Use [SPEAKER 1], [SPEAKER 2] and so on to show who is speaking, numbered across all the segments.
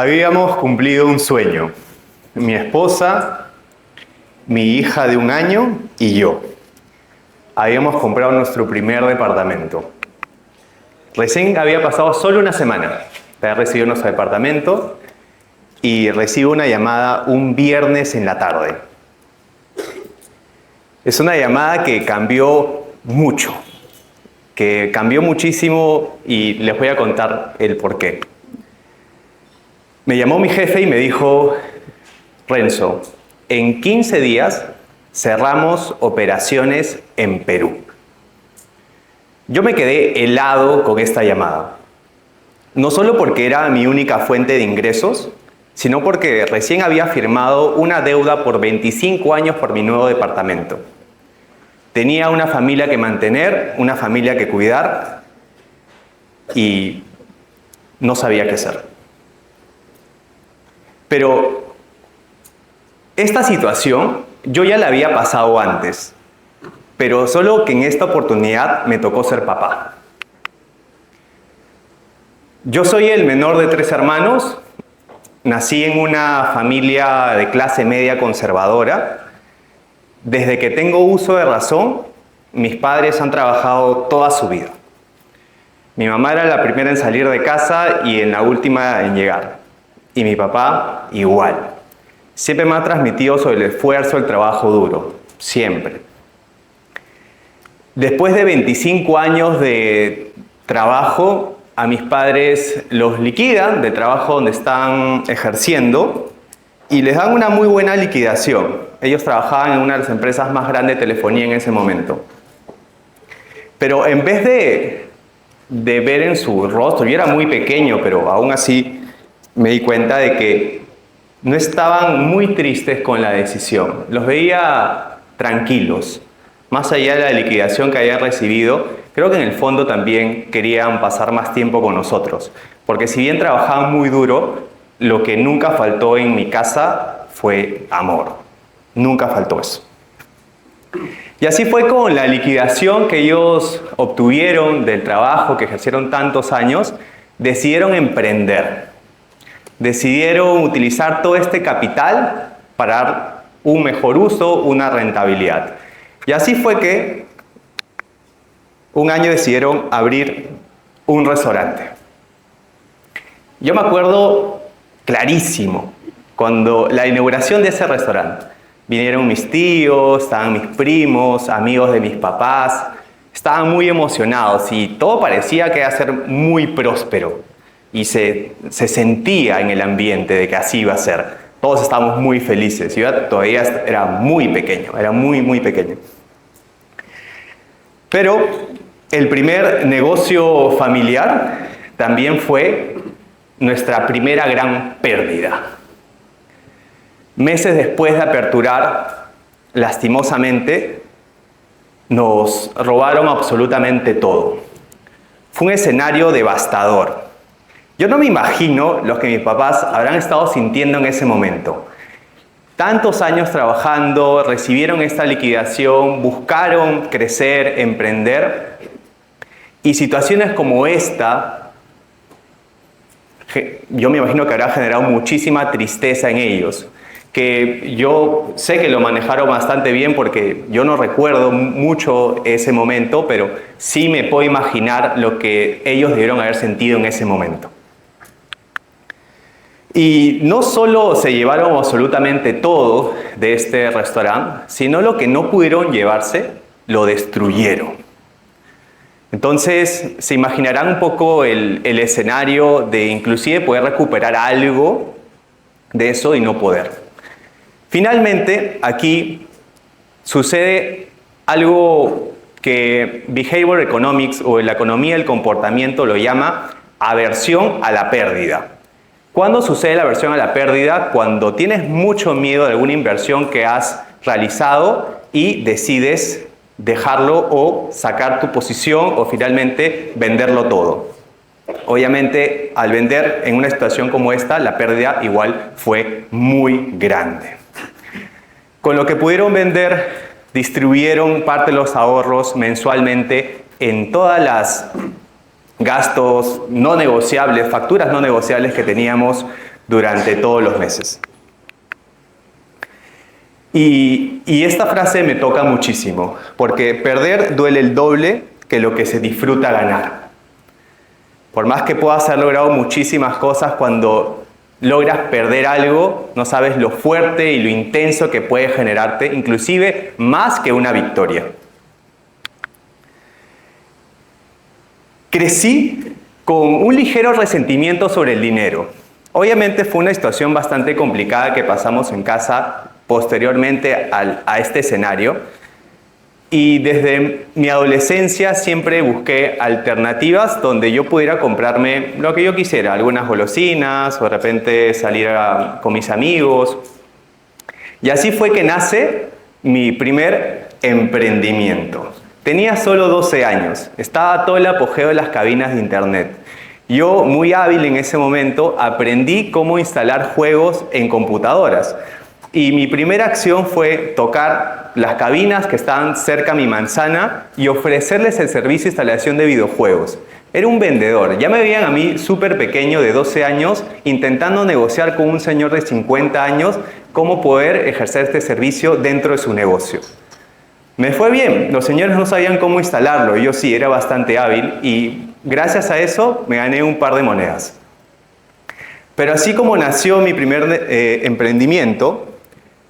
[SPEAKER 1] Habíamos cumplido un sueño. Mi esposa, mi hija de 1 año y yo. Habíamos comprado nuestro primer departamento. Recién había pasado solo una semana de haber recibido nuestro departamento y recibo una llamada un viernes en la tarde. Es una llamada que cambió mucho, que cambió muchísimo y les voy a contar el porqué. Me llamó mi jefe y me dijo: Renzo, en 15 días cerramos operaciones en Perú. Yo me quedé helado con esta llamada. No solo porque era mi única fuente de ingresos, sino porque recién había firmado una deuda por 25 años por mi nuevo departamento. Tenía una familia que mantener, una familia que cuidar y no sabía qué hacer. Pero esta situación yo ya la había pasado antes, pero solo que en esta oportunidad me tocó ser papá. Yo soy el menor de 3 hermanos, nací en una familia de clase media conservadora. Desde que tengo uso de razón, mis padres han trabajado toda su vida. Mi mamá era la primera en salir de casa y en la última en llegar. Y mi papá igual. Siempre me ha transmitido sobre el esfuerzo, el trabajo duro. Siempre. Después de 25 años de trabajo, a mis padres los liquidan del trabajo donde están ejerciendo y les dan una muy buena liquidación. Ellos trabajaban en una de las empresas más grandes de telefonía en ese momento. Pero en vez de ver en su rostro, yo era muy pequeño, pero aún así me di cuenta de que no estaban muy tristes con la decisión. Los veía tranquilos. Más allá de la liquidación que habían recibido, creo que en el fondo también querían pasar más tiempo con nosotros. Porque si bien trabajaban muy duro, lo que nunca faltó en mi casa fue amor. Nunca faltó eso. Y así fue con la liquidación que ellos obtuvieron del trabajo que ejercieron tantos años, decidieron emprender. Decidieron utilizar todo este capital para dar un mejor uso, una rentabilidad. Y así fue que un año decidieron abrir un restaurante. Yo me acuerdo clarísimo cuando la inauguración de ese restaurante. Vinieron mis tíos, estaban mis primos, amigos de mis papás. Estaban muy emocionados y todo parecía que iba a ser muy próspero. Y se sentía en el ambiente de que así iba a ser. Todos estábamos muy felices. Yo todavía era muy pequeño, era muy pequeño. Pero el primer negocio familiar también fue nuestra primera gran pérdida. Meses después de aperturar, lastimosamente, nos robaron absolutamente todo. Fue un escenario devastador. Yo no me imagino lo que mis papás habrán estado sintiendo en ese momento. Tantos años trabajando, recibieron esta liquidación, buscaron crecer, emprender, y situaciones como esta, yo me imagino que habrá generado muchísima tristeza en ellos, que yo sé que lo manejaron bastante bien porque yo no recuerdo mucho ese momento, pero sí me puedo imaginar lo que ellos debieron haber sentido en ese momento. Y no solo se llevaron absolutamente todo de este restaurante, sino lo que no pudieron llevarse, lo destruyeron. Entonces, se imaginarán un poco el escenario de inclusive poder recuperar algo de eso y no poder. Finalmente, aquí sucede algo que Behavioral Economics o la economía del comportamiento lo llama aversión a la pérdida. ¿Cuándo sucede la aversión a la pérdida? Cuando tienes mucho miedo de alguna inversión que has realizado y decides dejarlo o sacar tu posición o finalmente venderlo todo. Obviamente, al vender en una situación como esta, la pérdida igual fue muy grande. Con lo que pudieron vender, distribuyeron parte de los ahorros mensualmente en todas las gastos no negociables, facturas no negociables que teníamos durante todos los meses. Y esta frase me toca muchísimo, porque perder duele el doble que lo que se disfruta ganar. Por más que puedas haber logrado muchísimas cosas, cuando logras perder algo, no sabes lo fuerte y lo intenso que puede generarte, inclusive más que una victoria. Crecí con un ligero resentimiento sobre el dinero. Obviamente fue una situación bastante complicada que pasamos en casa posteriormente a este escenario. Y desde mi adolescencia siempre busqué alternativas donde yo pudiera comprarme lo que yo quisiera, algunas golosinas o de repente salir con mis amigos. Y así fue que nace mi primer emprendimiento. Tenía solo 12 años, estaba todo el apogeo de las cabinas de internet. Yo, muy hábil en ese momento, aprendí cómo instalar juegos en computadoras. Y mi primera acción fue tocar las cabinas que estaban cerca a mi manzana y ofrecerles el servicio de instalación de videojuegos. Era un vendedor. Ya me veían a mí súper pequeño, de 12 años, intentando negociar con un señor de 50 años cómo poder ejercer este servicio dentro de su negocio. Me fue bien. Los señores no sabían cómo instalarlo. Yo sí, era bastante hábil y gracias a eso me gané un par de monedas. Pero así como nació mi primer emprendimiento,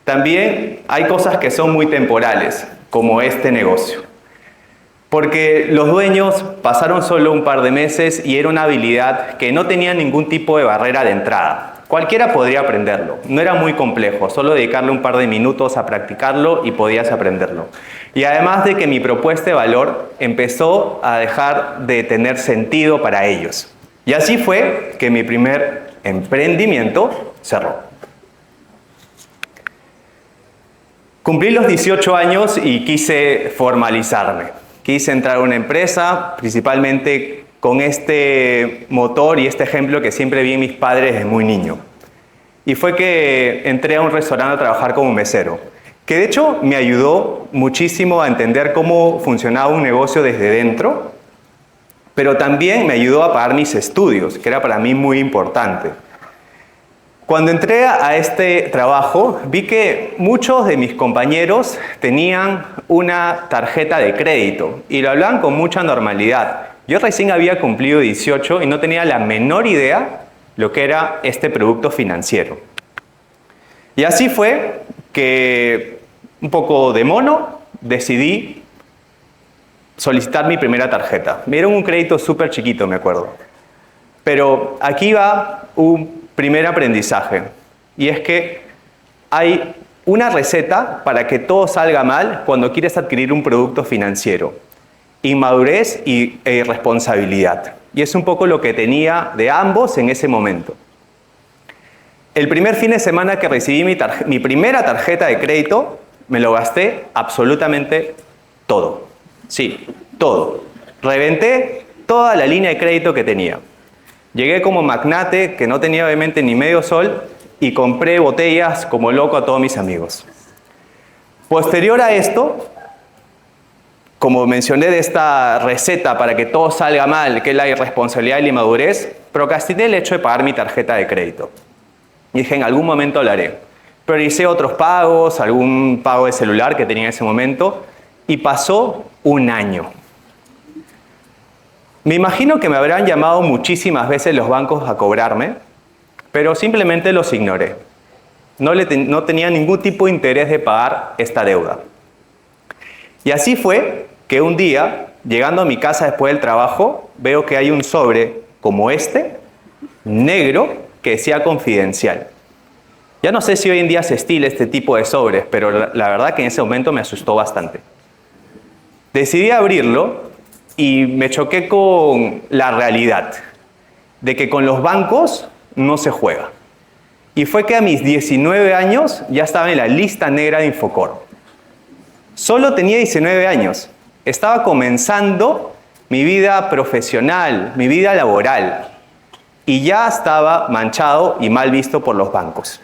[SPEAKER 1] también hay cosas que son muy temporales, como este negocio. Porque los dueños pasaron solo un par de meses y era una habilidad que no tenía ningún tipo de barrera de entrada. Cualquiera podría aprenderlo, no era muy complejo, solo dedicarle un par de minutos a practicarlo y podías aprenderlo. Y además de que mi propuesta de valor empezó a dejar de tener sentido para ellos. Y así fue que mi primer emprendimiento cerró. Cumplí los 18 años y quise formalizarme. Quise entrar a una empresa, principalmente con este motor y este ejemplo que siempre vi en mis padres desde muy niño. Y fue que entré a un restaurante a trabajar como mesero, que de hecho me ayudó muchísimo a entender cómo funcionaba un negocio desde dentro, pero también me ayudó a pagar mis estudios, que era para mí muy importante. Cuando entré a este trabajo, vi que muchos de mis compañeros tenían una tarjeta de crédito y lo hablaban con mucha normalidad. Yo recién había cumplido 18 y no tenía la menor idea lo que era este producto financiero. Y así fue que, un poco de mono, decidí solicitar mi primera tarjeta. Me dieron un crédito súper chiquito, me acuerdo. Pero aquí va un primer aprendizaje, y es que hay una receta para que todo salga mal cuando quieres adquirir un producto financiero: inmadurez e irresponsabilidad. Y es un poco lo que tenía de ambos en ese momento. El primer fin de semana que recibí mi primera tarjeta de crédito, me lo gasté absolutamente todo. Sí, todo. Reventé toda la línea de crédito que tenía. Llegué como magnate, que no tenía obviamente ni medio sol, y compré botellas como loco a todos mis amigos. Posterior a esto, como mencioné de esta receta para que todo salga mal, que es la irresponsabilidad y la inmadurez, procrastiné el hecho de pagar mi tarjeta de crédito. Y dije, en algún momento lo haré. Prioricé otros pagos, algún pago de celular que tenía en ese momento, y pasó un año. Me imagino que me habrán llamado muchísimas veces los bancos a cobrarme, pero simplemente los ignoré. No tenía ningún tipo de interés de pagar esta deuda. Y así fue que un día, llegando a mi casa después del trabajo, veo que hay un sobre como este, negro, que decía confidencial. Ya no sé si hoy en día se estila este tipo de sobres, pero la verdad que en ese momento me asustó bastante. Decidí abrirlo y me choqué con la realidad de que con los bancos no se juega. Y fue que a mis 19 años ya estaba en la lista negra de Infocor. Solo tenía 19 años. Estaba comenzando mi vida profesional, mi vida laboral. Y ya estaba manchado y mal visto por los bancos.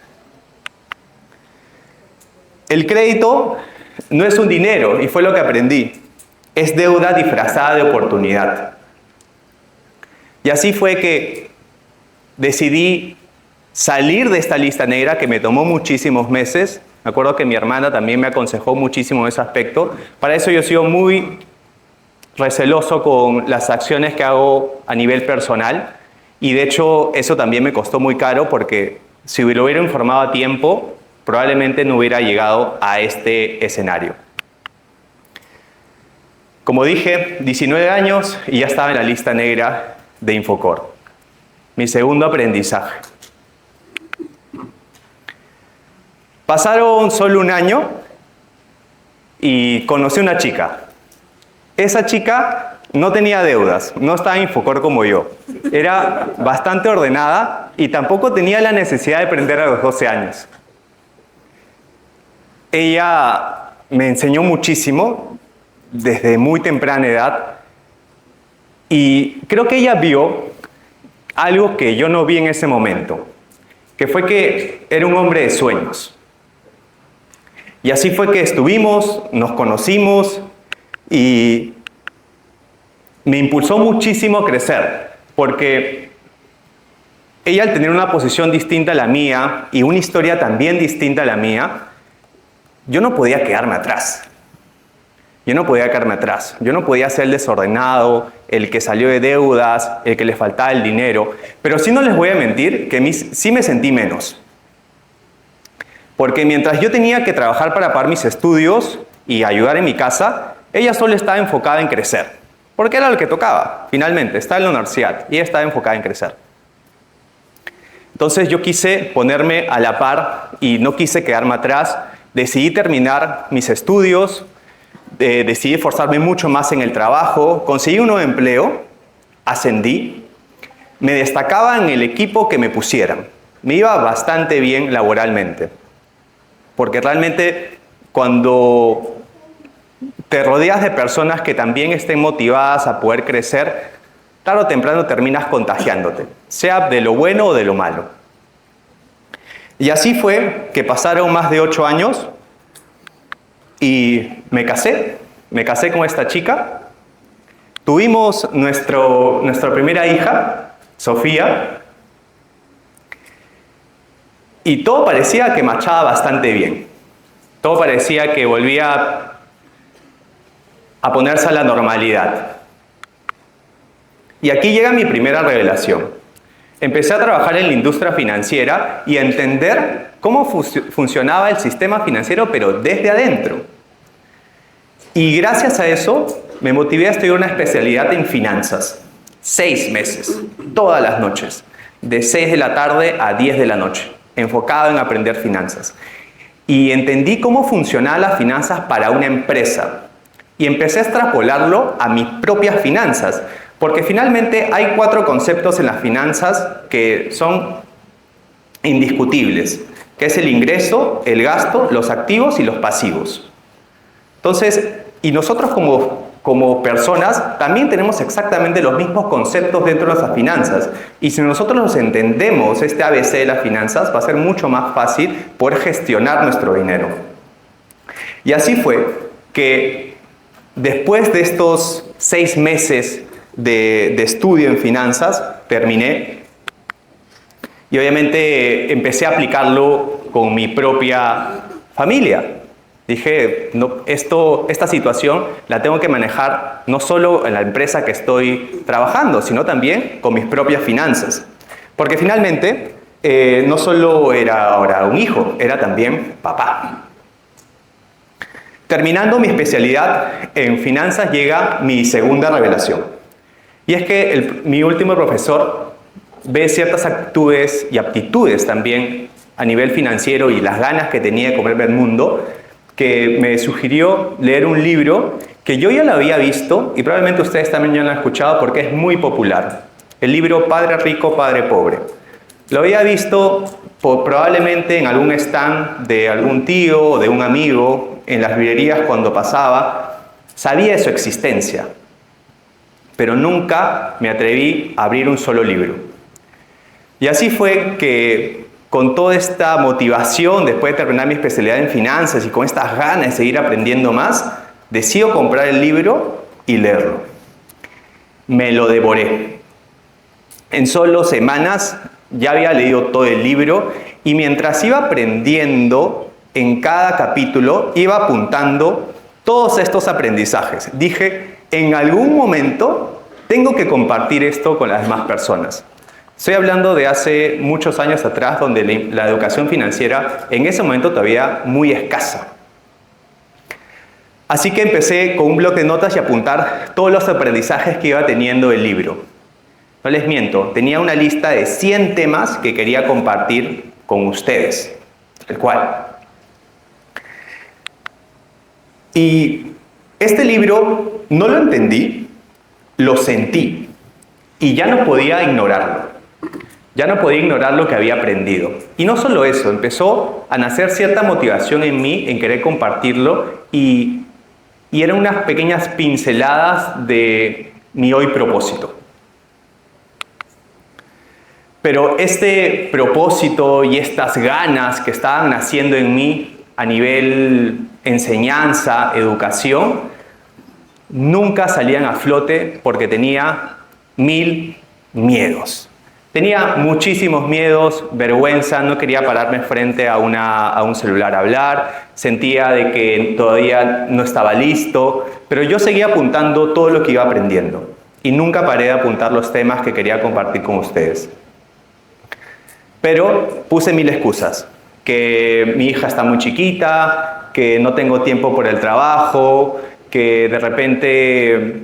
[SPEAKER 1] El crédito no es un dinero, y fue lo que aprendí. Es deuda disfrazada de oportunidad. Y así fue que decidí salir de esta lista negra que me tomó muchísimos meses. Me acuerdo que mi hermana también me aconsejó muchísimo en ese aspecto. Para eso yo he sido muy receloso con las acciones que hago a nivel personal. Y de hecho eso también me costó muy caro porque si lo hubiera informado a tiempo, probablemente no hubiera llegado a este escenario. Como dije, 19 años y ya estaba en la lista negra de Infocor. Mi segundo aprendizaje. Pasaron solo un año y conocí a una chica. Esa chica no tenía deudas, no estaba en Infocor como yo. Era bastante ordenada y tampoco tenía la necesidad de aprender a los 12 años. Ella me enseñó muchísimo desde muy temprana edad y creo que ella vio algo que yo no vi en ese momento, que fue que era un hombre de sueños. Y así fue que estuvimos, nos conocimos y me impulsó muchísimo a crecer, porque ella al tener una posición distinta a la mía y una historia también distinta a la mía, yo no podía quedarme atrás. Yo no podía ser el desordenado, el que salió de deudas, el que le faltaba el dinero. Pero sí no les voy a mentir que sí me sentí menos. Porque mientras yo tenía que trabajar para pagar mis estudios y ayudar en mi casa, ella solo estaba enfocada en crecer. Porque era lo que tocaba, finalmente. Estaba en la universidad y ella estaba enfocada en crecer. Entonces yo quise ponerme a la par y no quise quedarme atrás. Decidí terminar mis estudios, decidí esforzarme mucho más en el trabajo, conseguí un nuevo empleo, ascendí, me destacaba en el equipo que me pusieran. Me iba bastante bien laboralmente. Porque realmente cuando te rodeas de personas que también estén motivadas a poder crecer, tarde o temprano terminas contagiándote, sea de lo bueno o de lo malo. Y así fue que pasaron más de 8 años y me casé con esta chica. Tuvimos nuestra primera hija, Sofía, y todo parecía que marchaba bastante bien. Todo parecía que volvía a ponerse a la normalidad. Y aquí llega mi primera revelación. Empecé a trabajar en la industria financiera y a entender cómo funcionaba el sistema financiero, pero desde adentro. Y gracias a eso me motivé a estudiar una especialidad en finanzas. 6 meses, todas las noches, de 6 de la tarde a 10 de la noche, enfocado en aprender finanzas. Y entendí cómo funcionaban las finanzas para una empresa. Y empecé a extrapolarlo a mis propias finanzas. Porque finalmente hay 4 conceptos en las finanzas que son indiscutibles, que es el ingreso, el gasto, los activos y los pasivos. Entonces, y nosotros como personas también tenemos exactamente los mismos conceptos dentro de nuestras finanzas. Y si nosotros nos entendemos este ABC de las finanzas, va a ser mucho más fácil poder gestionar nuestro dinero. Y así fue que después de estos 6 meses de estudio en finanzas, terminé y obviamente empecé a aplicarlo con mi propia familia. Dije, no, esta situación la tengo que manejar no solo en la empresa que estoy trabajando, sino también con mis propias finanzas. Porque finalmente no solo era ahora un hijo, era también papá. Terminando mi especialidad en finanzas llega mi segunda revelación. Y es que mi último profesor ve ciertas actitudes y aptitudes también a nivel financiero y las ganas que tenía de comerme el mundo, que me sugirió leer un libro que yo ya lo había visto y probablemente ustedes también ya lo han escuchado porque es muy popular. El libro Padre Rico, Padre Pobre. Lo había visto probablemente en algún stand de algún tío o de un amigo, en las librerías cuando pasaba. Sabía de su existencia, pero nunca me atreví a abrir un solo libro. Y así fue que con toda esta motivación, después de terminar mi especialidad en finanzas y con estas ganas de seguir aprendiendo más, decido comprar el libro y leerlo. Me lo devoré. En solo semanas Ya había leído todo el libro y mientras iba aprendiendo en cada capítulo, iba apuntando todos estos aprendizajes. Dije, en algún momento tengo que compartir esto con las demás personas. Estoy hablando de hace muchos años atrás, donde la educación financiera en ese momento todavía muy escasa. Así que empecé con un bloc de notas y apuntar todos los aprendizajes que iba teniendo el libro. No les miento, tenía una lista de 100 temas que quería compartir con ustedes, el cual. Y este libro no lo entendí, lo sentí y ya no podía ignorarlo. Ya no podía ignorar lo que había aprendido. Y no solo eso, empezó a nacer cierta motivación en mí en querer compartirlo y eran unas pequeñas pinceladas de mi hoy propósito. Pero este propósito y estas ganas que estaban naciendo en mí a nivel enseñanza, educación, nunca salían a flote porque tenía 1000 miedos. Tenía muchísimos miedos, vergüenza, no quería pararme frente a un celular a hablar, sentía de que todavía no estaba listo, pero yo seguía apuntando todo lo que iba aprendiendo y nunca paré de apuntar los temas que quería compartir con ustedes. Pero puse 1000 excusas, que mi hija está muy chiquita, que no tengo tiempo por el trabajo, que de repente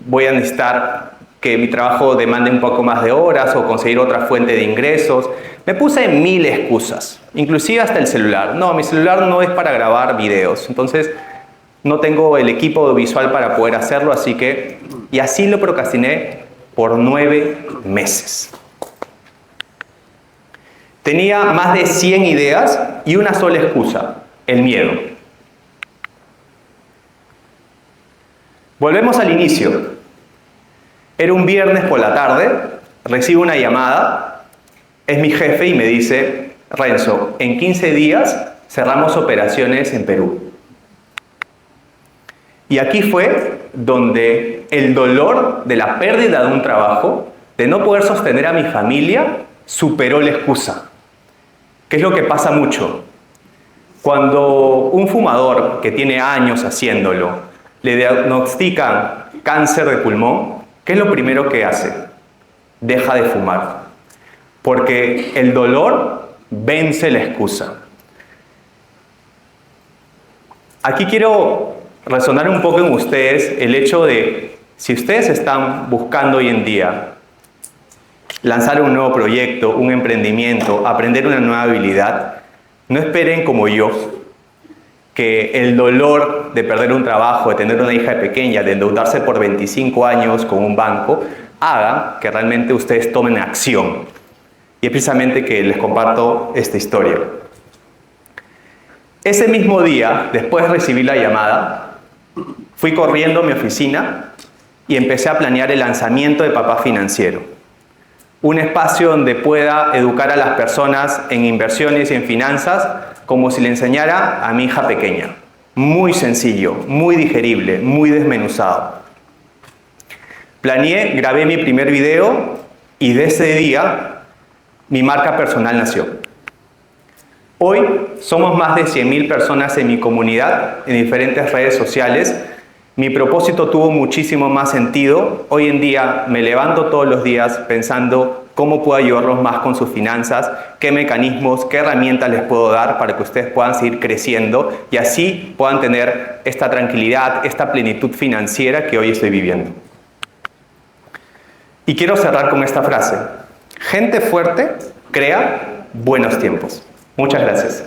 [SPEAKER 1] voy a necesitar que mi trabajo demande un poco más de horas o conseguir otra fuente de ingresos. Me puse 1000 excusas, inclusive hasta el celular. No, mi celular no es para grabar videos, entonces no tengo el equipo visual para poder hacerlo, así que... Y así lo procrastiné por 9 meses. Tenía más de 100 ideas y una sola excusa, el miedo. Volvemos al inicio. Era un viernes por la tarde, recibo una llamada, es mi jefe y me dice, Renzo, en 15 días cerramos operaciones en Perú. Y aquí fue donde el dolor de la pérdida de un trabajo, de no poder sostener a mi familia, superó la excusa. ¿Qué es lo que pasa mucho? Cuando un fumador que tiene años haciéndolo, le diagnostican cáncer de pulmón, ¿qué es lo primero que hace? Deja de fumar. Porque el dolor vence la excusa. Aquí quiero resonar un poco en ustedes el hecho de, si ustedes están buscando hoy en día lanzar un nuevo proyecto, un emprendimiento, aprender una nueva habilidad, no esperen como yo, que el dolor de perder un trabajo, de tener una hija pequeña, de endeudarse por 25 años con un banco, haga que realmente ustedes tomen acción. Y es precisamente que les comparto esta historia. Ese mismo día, después de recibir la llamada, fui corriendo a mi oficina y empecé a planear el lanzamiento de Papá Financiero. Un espacio donde pueda educar a las personas en inversiones y en finanzas como si le enseñara a mi hija pequeña. Muy sencillo, muy digerible, muy desmenuzado. Planeé, grabé mi primer video y de ese día mi marca personal nació. Hoy somos más de 100.000 personas en mi comunidad, en diferentes redes sociales. Mi propósito tuvo muchísimo más sentido. Hoy en día me levanto todos los días pensando cómo puedo ayudarlos más con sus finanzas, qué mecanismos, qué herramientas les puedo dar para que ustedes puedan seguir creciendo y así puedan tener esta tranquilidad, esta plenitud financiera que hoy estoy viviendo. Y quiero cerrar con esta frase. Gente fuerte crea buenos tiempos. Muchas gracias.